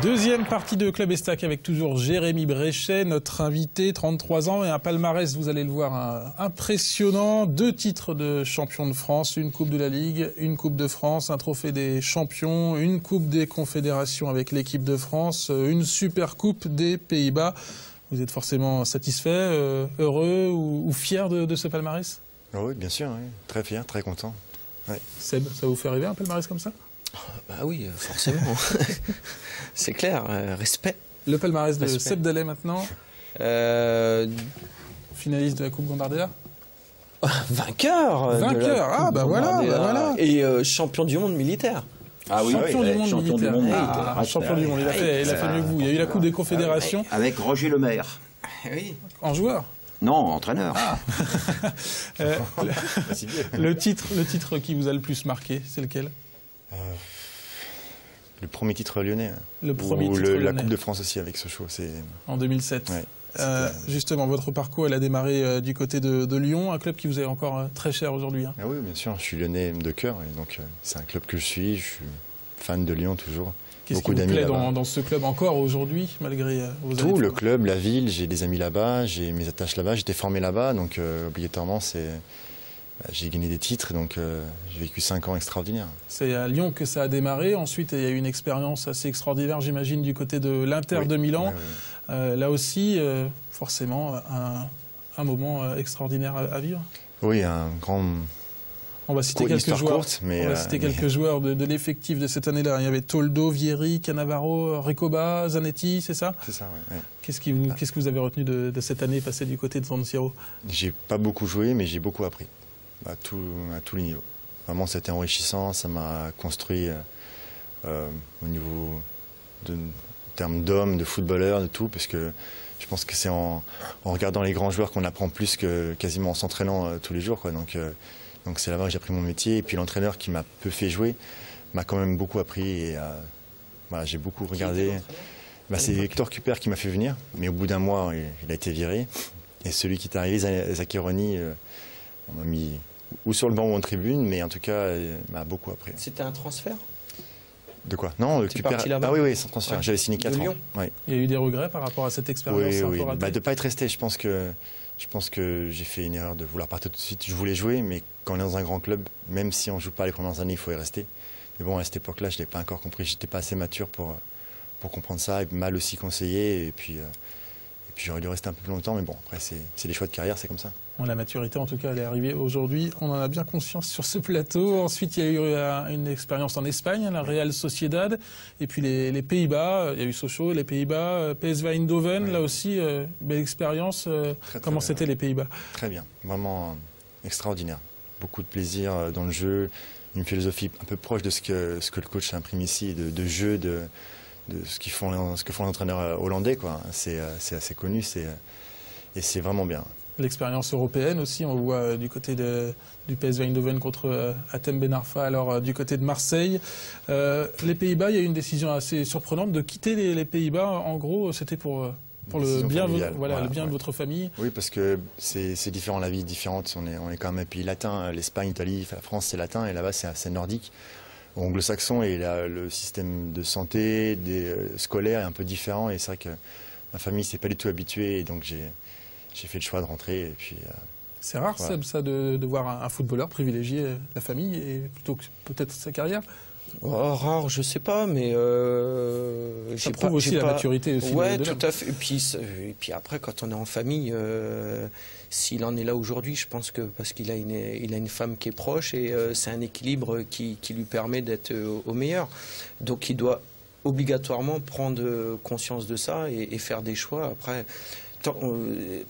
Deuxième partie de Club Estac avec toujours Jérémy Bréchet, notre invité, 33 ans et un palmarès, vous allez le voir, impressionnant. 2 titres de champion de France, une Coupe de la Ligue, une Coupe de France, un trophée des champions, une Coupe des Confédérations avec l'équipe de France, une Super Coupe des Pays-Bas. Vous êtes forcément satisfait, heureux ou fier de ce palmarès? Oui, bien sûr, oui. Très fier, très content. Ouais. Seb, ça vous fait rêver un palmarès comme ça? Bah oui, forcément. C'est clair, respect. Le palmarès de Seb Dallet maintenant. Finaliste de la Coupe Gambardella. Vainqueur. Ah bah voilà. Et champion du monde militaire. Ah oui, champion du monde militaire. Champion du monde, il a fait mieux que vous. Il y a eu la Coupe des Confédérations. Avec Roger Lemaire. Oui. En joueur? Non, entraîneur. Ah. Le titre qui vous a le plus marqué, c'est lequel? Le premier titre lyonnais. Le premier titre lyonnais. La Coupe de France aussi avec Sochaux. En 2007. Ouais, justement, votre parcours, elle a démarré du côté de Lyon, un club qui vous est encore très cher aujourd'hui. Hein. Ah oui, bien sûr. Je suis lyonnais de cœur. Et donc, c'est un club que je suis. Je suis fan de Lyon toujours. Qu'est-ce qui vous plaît dans ce club encore aujourd'hui, malgré vos années? Tout, le club, la ville. J'ai des amis là-bas. J'ai mes attaches là-bas. J'étais formé là-bas. Donc, obligatoirement, j'ai gagné des titres, donc j'ai vécu 5 ans extraordinaires. C'est à Lyon que ça a démarré. Ensuite, il y a eu une expérience assez extraordinaire, j'imagine, du côté de l'Inter de Milan. Oui. Là aussi, forcément, un moment extraordinaire à vivre. Oui, un grand... On va citer quelques joueurs, quelques joueurs de l'effectif de cette année-là. Il y avait Toldo, Vieri, Cannavaro, Recoba, Zanetti, c'est ça? C'est ça, oui. Qu'est-ce que vous avez retenu de cette année passée du côté de San Siro? J'ai pas beaucoup joué, mais j'ai beaucoup appris. À tous les niveaux. Vraiment, c'était enrichissant, ça m'a construit au niveau en termes d'hommes, de footballeurs, de tout, parce que je pense que c'est en regardant les grands joueurs qu'on apprend plus que quasiment en s'entraînant tous les jours, quoi. Donc c'est là-bas que j'ai appris mon métier, et puis l'entraîneur qui m'a peu fait jouer m'a quand même beaucoup appris, et voilà, j'ai beaucoup regardé. C'est Hector Cuper qui m'a fait venir, mais au bout d'un mois, il a été viré, et celui qui est arrivé, Zaccheroni, on m'a mis ou sur le banc ou en tribune, mais en tout cas, il m'a beaucoup appris. C'était un transfert? De quoi? Non, le Cuper. Ah oui, sans transfert. Ouais. J'avais signé 4 ans. Ouais. Il y a eu des regrets par rapport à cette expérience? Oui. De ne pas être resté. Je pense que j'ai fait une erreur de vouloir partir tout de suite. Je voulais jouer, mais quand on est dans un grand club, même si on ne joue pas les premières années, il faut y rester. Mais bon, à cette époque-là, je ne l'ai pas encore compris. Je n'étais pas assez mature pour comprendre ça, et mal aussi conseillé. Et puis j'aurais dû rester un peu plus longtemps, mais bon, après, c'est des choix de carrière, c'est comme ça. Bon, la maturité, en tout cas, elle est arrivée aujourd'hui. On en a bien conscience sur ce plateau. Ensuite, il y a eu une expérience en Espagne, la Real Sociedad, et puis les Pays-Bas. Il y a eu Sochaux, les Pays-Bas, PSV Eindhoven, oui. Là aussi, belle expérience. Comment c'était les Pays-Bas? Très bien, vraiment extraordinaire. Beaucoup de plaisir dans le jeu, une philosophie un peu proche de ce que le coach imprime ici, de jeu, de ce que font les entraîneurs hollandais, quoi. C'est assez connu, et c'est vraiment bien. L'expérience européenne aussi, on voit du côté du PSV Eindhoven contre Hatem Ben Arfa, alors du côté de Marseille. Les Pays-Bas, il y a eu une décision assez surprenante de quitter les Pays-Bas. En gros, c'était pour le bien, le bien de votre famille. Oui, parce que c'est différent, la vie est différente. On est quand même un pays latin. L'Espagne, l'Italie, la France, c'est latin, et là-bas, c'est assez nordique. Anglo-saxon, et le système de santé, scolaire est un peu différent, et c'est vrai que ma famille s'est pas du tout habituée, et donc j'ai fait le choix de rentrer. Et puis, c'est rare, voilà. Seb, ça, de voir un footballeur privilégier la famille et plutôt que peut-être sa carrière? Rare, je sais pas, mais ça prouve aussi la maturité aussi. Ouais, tout à fait. Et puis après, quand on est en famille, s'il en est là aujourd'hui, je pense que parce qu'il a une femme qui est proche, et c'est un équilibre qui lui permet d'être au meilleur. Donc il doit obligatoirement prendre conscience de ça et faire des choix. Après,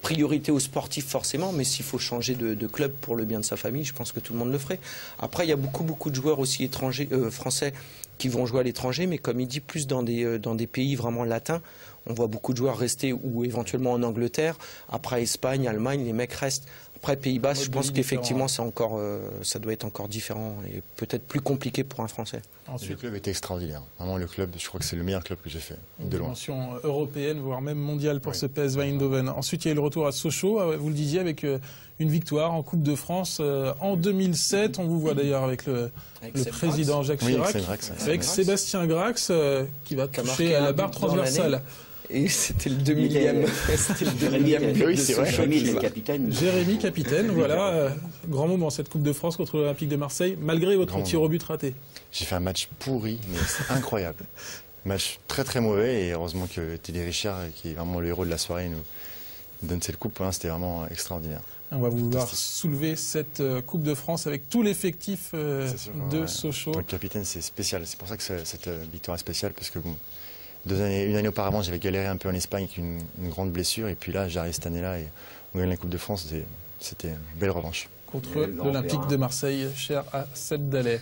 priorité aux sportifs forcément, mais s'il faut changer de club pour le bien de sa famille, je pense que tout le monde le ferait. Après, il y a beaucoup de joueurs aussi étrangers, français, qui vont jouer à l'étranger, mais comme il dit, plus dans des pays vraiment latins. On voit beaucoup de joueurs rester ou éventuellement en Angleterre. Après, Espagne, Allemagne, les mecs restent. Après Pays-Bas, je pense qu'effectivement, différent. ça doit être encore différent et peut-être plus compliqué pour un Français. Le club était extraordinaire. Vraiment, le club, je crois que c'est le meilleur club que j'ai fait, Une de loin. dimension européenne, voire même mondiale pour ce PSV Eindhoven. Ensuite, il y a eu le retour à Sochaux, vous le disiez, avec une victoire en Coupe de France en 2007. On vous voit d'ailleurs avec le président Jacques Chirac, avec Sébastien Grax, qui va toucher à la barre transversale. Et c'était le 2000e. C'était le 2000e. Oui, c'est vrai. Jérémy, le capitaine. Jérémy, capitaine, voilà. Grand moment cette Coupe de France contre l'Olympique de Marseille, malgré votre tir au but raté. J'ai fait un match pourri, mais c'est incroyable. Match très très mauvais, et heureusement que Teddy Richard, qui est vraiment le héros de la soirée, nous donne cette coupe. C'était vraiment extraordinaire. On va vouloir soulever cette Coupe de France avec tout l'effectif de Sochaux. Le capitaine, c'est spécial. C'est pour ça que cette victoire est spéciale, parce que bon, une année auparavant, j'avais galéré un peu en Espagne avec une grande blessure, et puis là, j'arrive cette année-là et on gagne la Coupe de France. C'était une belle revanche. Contre l'Olympique de Marseille, cher à Seb Dallet.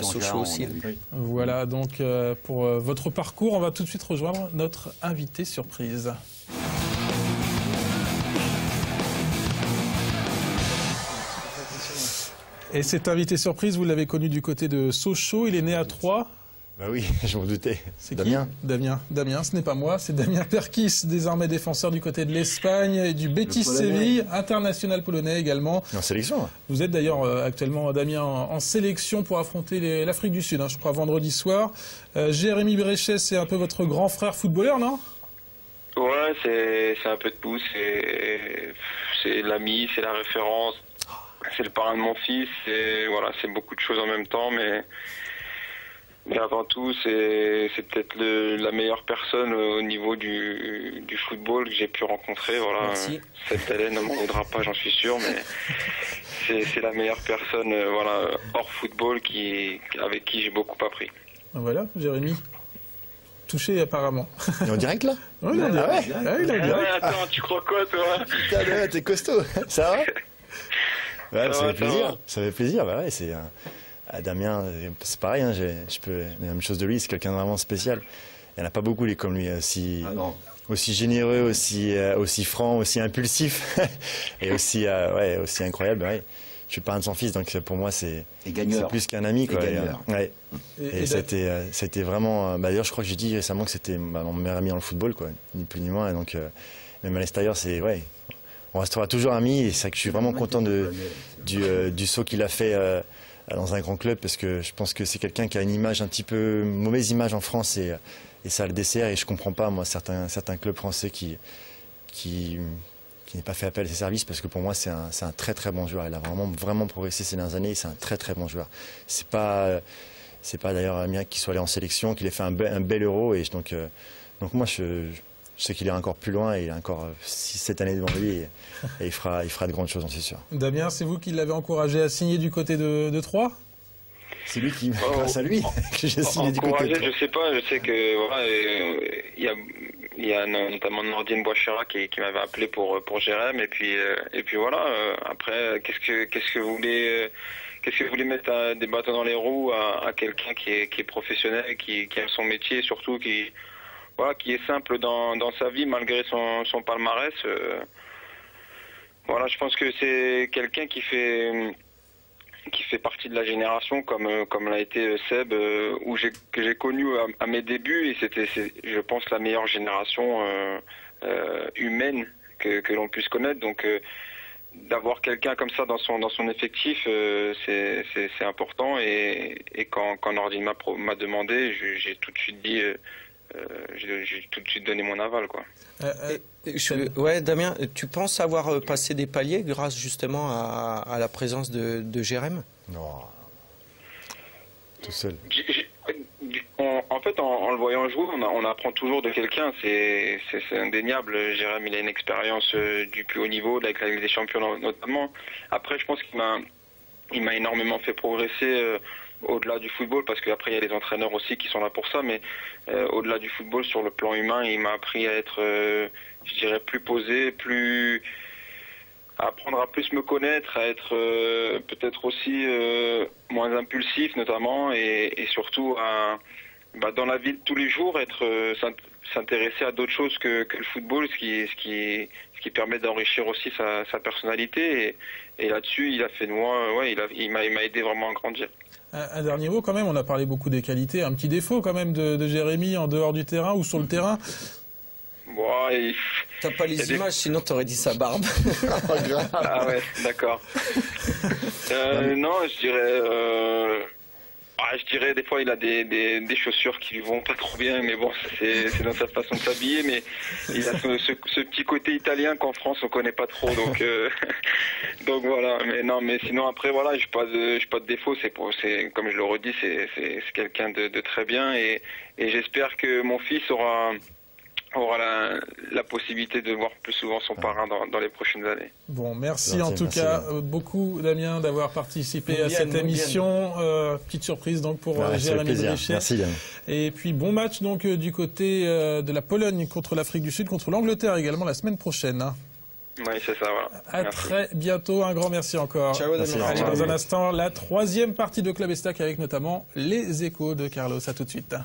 Sochaux aussi. Voilà donc pour votre parcours. On va tout de suite rejoindre notre invité surprise. Et cet invité surprise, vous l'avez connu du côté de Sochaux. Il est né à Troyes. Bah oui, je m'en doutais. C'est Damien. Damien, ce n'est pas moi, c'est Damien Perkis, désormais défenseur du côté de l'Espagne et du Betis Séville, international polonais également. En sélection. Vous êtes d'ailleurs actuellement, Damien, en sélection pour affronter l'Afrique du Sud, je crois, vendredi soir. Jérémy Bréchet, c'est un peu votre grand frère footballeur, non? Ouais, c'est un peu de tout. C'est l'ami, c'est la référence, c'est le parrain de mon fils. C'est beaucoup de choses en même temps, mais avant tout, c'est peut-être la meilleure personne au niveau du football que j'ai pu rencontrer. Voilà. Cette Hélène ne m'en voudra pas, j'en suis sûr, mais c'est la meilleure personne hors football avec qui j'ai beaucoup appris. Voilà, Jérémy. Touché apparemment. Il est en direct là? Oui, il est en direct. Il est en direct. Attends, tu crois quoi toi? Putain, t'es costaud. Ça va? Ça fait plaisir. Ça fait plaisir. Bah ouais, c'est Damien, c'est pareil. Je peux la même chose de lui. C'est quelqu'un de vraiment spécial. Il n'y en a pas beaucoup comme lui, aussi généreux, aussi franc, aussi impulsif et aussi incroyable. Ouais. Je suis parrain de son fils, donc pour moi c'est plus qu'un ami, quoi. Et c'était vraiment. D'ailleurs, je crois que j'ai dit récemment que c'était mon meilleur ami dans le football, quoi, ni plus ni moins. Et donc même à l'extérieur, on restera toujours amis. Et c'est ça que je suis vraiment content du saut qu'il a fait dans un grand club, parce que je pense que c'est quelqu'un qui a une image un petit peu mauvaise image en France, et ça le dessert. Et je comprends pas, moi, certains clubs français qui n'ait pas fait appel à ses services, parce que pour moi c'est un très très bon joueur. Il a vraiment progressé ces dernières années, c'est un très très bon joueur. C'est pas d'ailleurs un miracle qu'il soit allé en sélection, qu'il ait fait un bel Euro, et donc moi je sais qu'il est encore plus loin, et il a encore 6-7 années devant lui, et il fera de grandes choses, j'en suis sûr. Damien, c'est vous qui l'avez encouragé à signer du côté de Troyes? C'est lui qui, grâce à lui, que j'ai signé du côté de Troyes. Je sais pas, je sais que il y a notamment Nordine Boishera qui m'avait appelé pour Jérém, et puis voilà. Après, qu'est-ce que vous voulez mettre des bâtons dans les roues à quelqu'un qui est professionnel, qui aime son métier, et surtout qui est simple dans sa vie malgré son palmarès. Je pense que c'est quelqu'un qui fait partie de la génération comme l'a été Seb, que j'ai connu à mes débuts, et c'est je pense la meilleure génération humaine que l'on puisse connaître. Donc d'avoir quelqu'un comme ça dans son effectif, c'est important, et quand Nordine m'a demandé, j'ai tout de suite dit j'ai tout de suite donné mon aval, quoi. Damien, tu penses avoir passé des paliers grâce justement à la présence de Jérém? Non, tout seul. En fait, en le voyant jouer, on apprend toujours de quelqu'un, c'est indéniable. Jérém, il a une expérience du plus haut niveau, avec la Ligue des Champions notamment. Après, je pense qu'il m'a énormément fait progresser au-delà du football, parce qu'après il y a les entraîneurs aussi qui sont là pour ça, mais au-delà du football, sur le plan humain, il m'a appris à être, je dirais, plus posé, à apprendre à plus me connaître, à être peut-être aussi moins impulsif notamment, et surtout à dans la vie de tous les jours, s'intéresser à d'autres choses que le football, ce qui permet d'enrichir aussi sa personnalité. Et là-dessus, il a fait de moi, il m'a aidé vraiment à grandir. Un dernier mot quand même, on a parlé beaucoup des qualités, un petit défaut quand même de Jérémy en dehors du terrain ou sur le terrain. T'as pas les images, sinon t'aurais dit sa barbe. Ah ouais, d'accord. Non, je dirais des fois il a des chaussures qui lui vont pas trop bien, mais bon, c'est dans sa façon de s'habiller, mais il a ce petit côté italien qu'en France on connaît pas trop, donc donc voilà. Mais sinon après voilà, j'ai pas de défaut. C'est comme je le redis, c'est quelqu'un de très bien, et j'espère que mon fils aura la possibilité de voir plus souvent son parrain dans les prochaines années. Bon, merci en tout cas beaucoup, Damien, d'avoir participé à cette émission. Petite surprise donc pour Jérémy Bréchet. Merci, Damien. Et puis bon match donc du côté de la Pologne contre l'Afrique du Sud, contre l'Angleterre également la semaine prochaine. Oui, c'est ça, voilà. À très bientôt, un grand merci encore. Ciao, Damien. Allez, dans un instant, la troisième partie de Club Estac avec notamment les échos de Carlos. À tout de suite.